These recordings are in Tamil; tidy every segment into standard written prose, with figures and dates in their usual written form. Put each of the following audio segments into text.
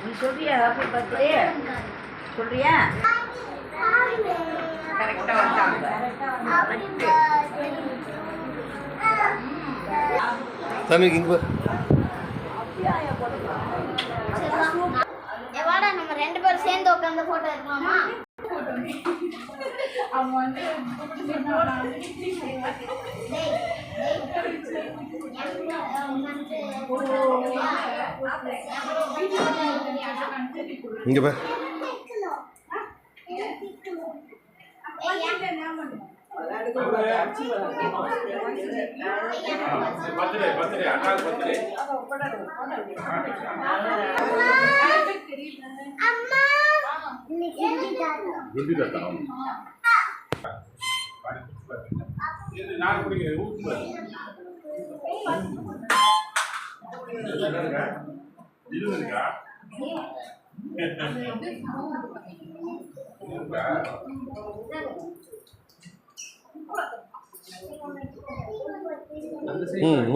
நீ சொல்றியா ஹாப்பி பர்த்டே சொல்றியா? கரெக்டா வந்தாங்க. தனிக்கு இங்க எவாடா நம்ம ரெண்டு பேரும் சேர்ந்து உட்கார்ந்து போட்டோ எடுக்கலாமா? அவங்க வந்து இங்க பா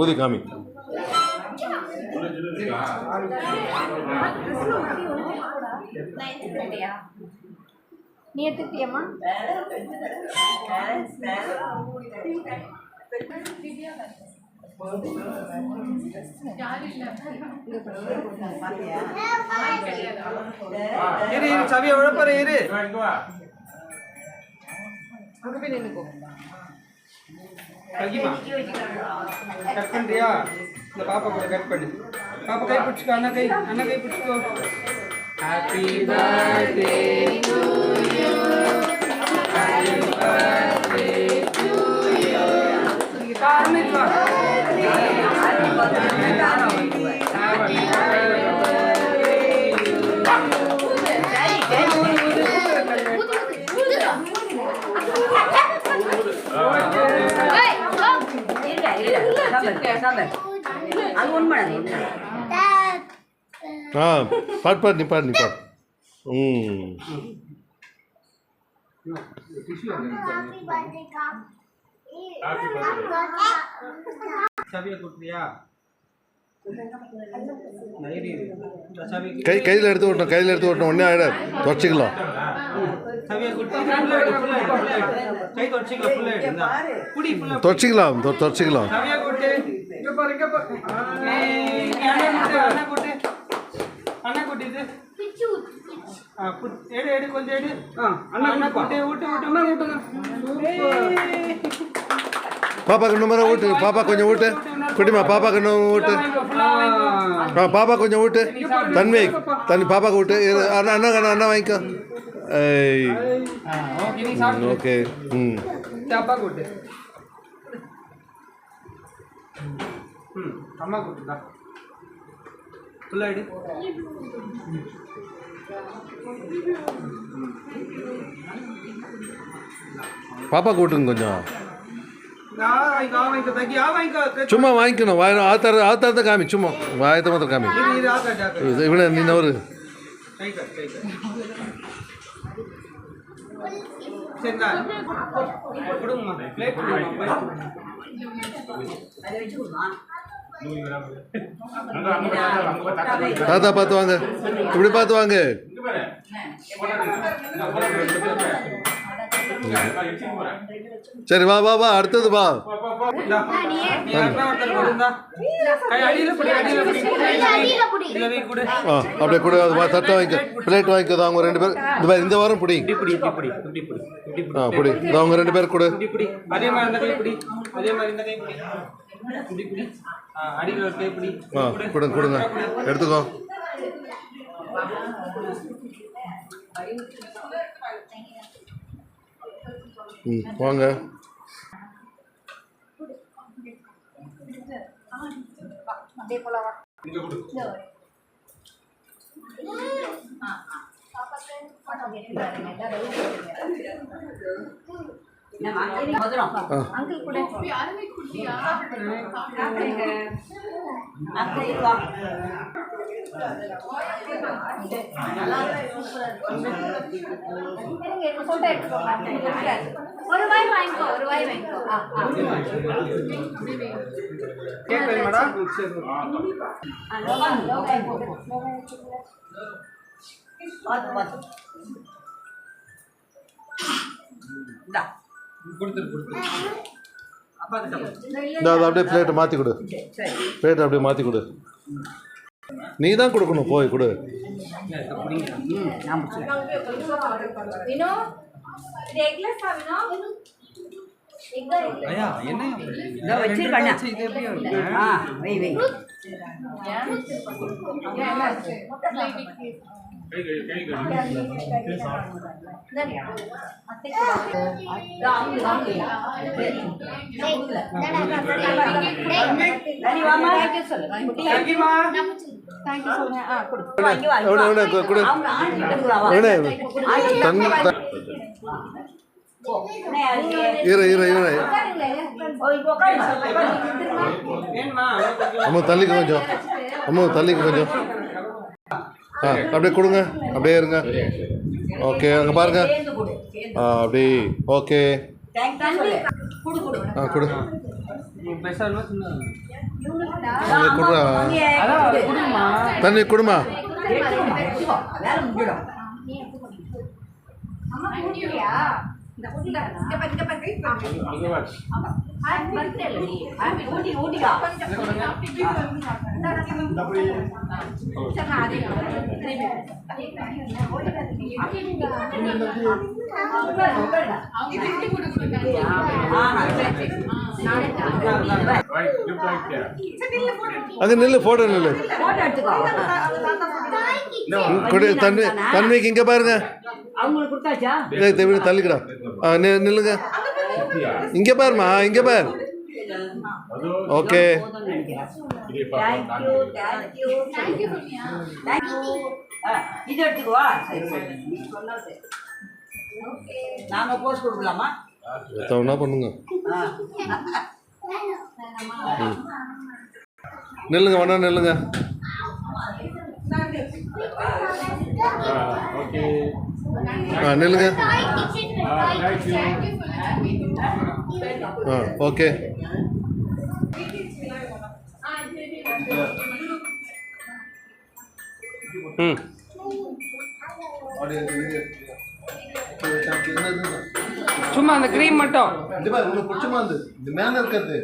ஊதி காமி. நீ எடுத்துக்கிட்டியம்மா? சவியை உழப்பாரு இரு. கட் பண்றியா? இந்த பாப்பா கூட கட் பண்ணு. பாப்பா கை பிடிச்சிக்கோ. அண்ணா கை பிடிச்சிக்கோ. Happy birthday to you. Happy birthday to you. Karnik வா. Happy birthday. பாடு நீ பாடு. கையில் எடுத்து ஓட்டணும் ஒன்னே ஆயிட தொடச்சிக்கலாம். தொடச்சிக்கலாம். பாப்பாக்கு இன்னும் ஊட்டு. பாப்பா கொஞ்சம் ஊட்டு. குட்டிமா பாப்பாக்கு இன்னும் ஊட்டு. பாப்பா கொஞ்சம் ஊட்டு. தன்மை பாப்பாக்கு ஊட்டு. அண்ணா வாங்கிக்கோ. ஓகே. அம்மா கூட்டுதா புள்ளாயிடு. பாப்பா கூட்டுங்க கொஞ்சம். சும்மா வாங்கிக்கணும். ஆத்தாரத்தை காமி. சும்மா வாயத்தை மாத்திரம் காமி. இவனை நீ ஒரு தாத்தா பார்த்து வாங்க. இப்படி பார்த்து வாங்க. சரி வா வா வா. அடுத்தது வா. அப்படியே கூட தட்டை வாங்கிக்க. பிளேட் வாங்கிக்கோ. அவங்க ரெண்டு பேர் இந்த வாரம் பிடி. பிடி அவங்க ரெண்டு பேர் கூட. கொடுங்க எடுத்துக்கோ. வாங்க. போட்டோ எடுத்துக்கோங்க. ஒரு வாய் வாங்கிக்கோ, ஒரு வாய் வாங்கிக்கோ. கேக் வேணுமாடா? அதை அப்படியே பிளேட்டை மாற்றி கொடு, பிளேட்டை அப்படியே மாற்றி கொடு. நீ தான் கொடுக்கணும், போய் கொடு. வினோ, இது எக்லெஸ்ஸா வினோ? ஐயா என்ன இதோ வச்சிருக்கண்ணா. இது எப்படி வை வை. அம்மா தள்ளிக்கு கொஞ்சம், அம்மா தள்ளிக்கு கொஞ்சம். அப்படியே கொடுங்க, அப்படியே இருங்க. ஓகே, அங்கே பாருங்க. அப்படி ஓகே. கொடு கொடுறா. தண்ணி கொடுமா. அங்கே நில்லு, போட்டோ நில்லு. தன்மைக்கு இங்கே பாருங்க. தள்ளிக்கடா. நில்லுங்க. இங்கே பாருமா, இங்கே பாரு. ஓகே. இது எடுத்துக்குவா. நாங்க போஸ்ட் கொடுக்கலாமா? என்ன பண்ணுங்க. நில்லுங்க, வேணா நில்லுங்க. நில்லுங்க. ஓகே. சும்மா அந்த க்ரீம் மட்டும் பிடிச்சமா இருந்து மேல இருக்கிறது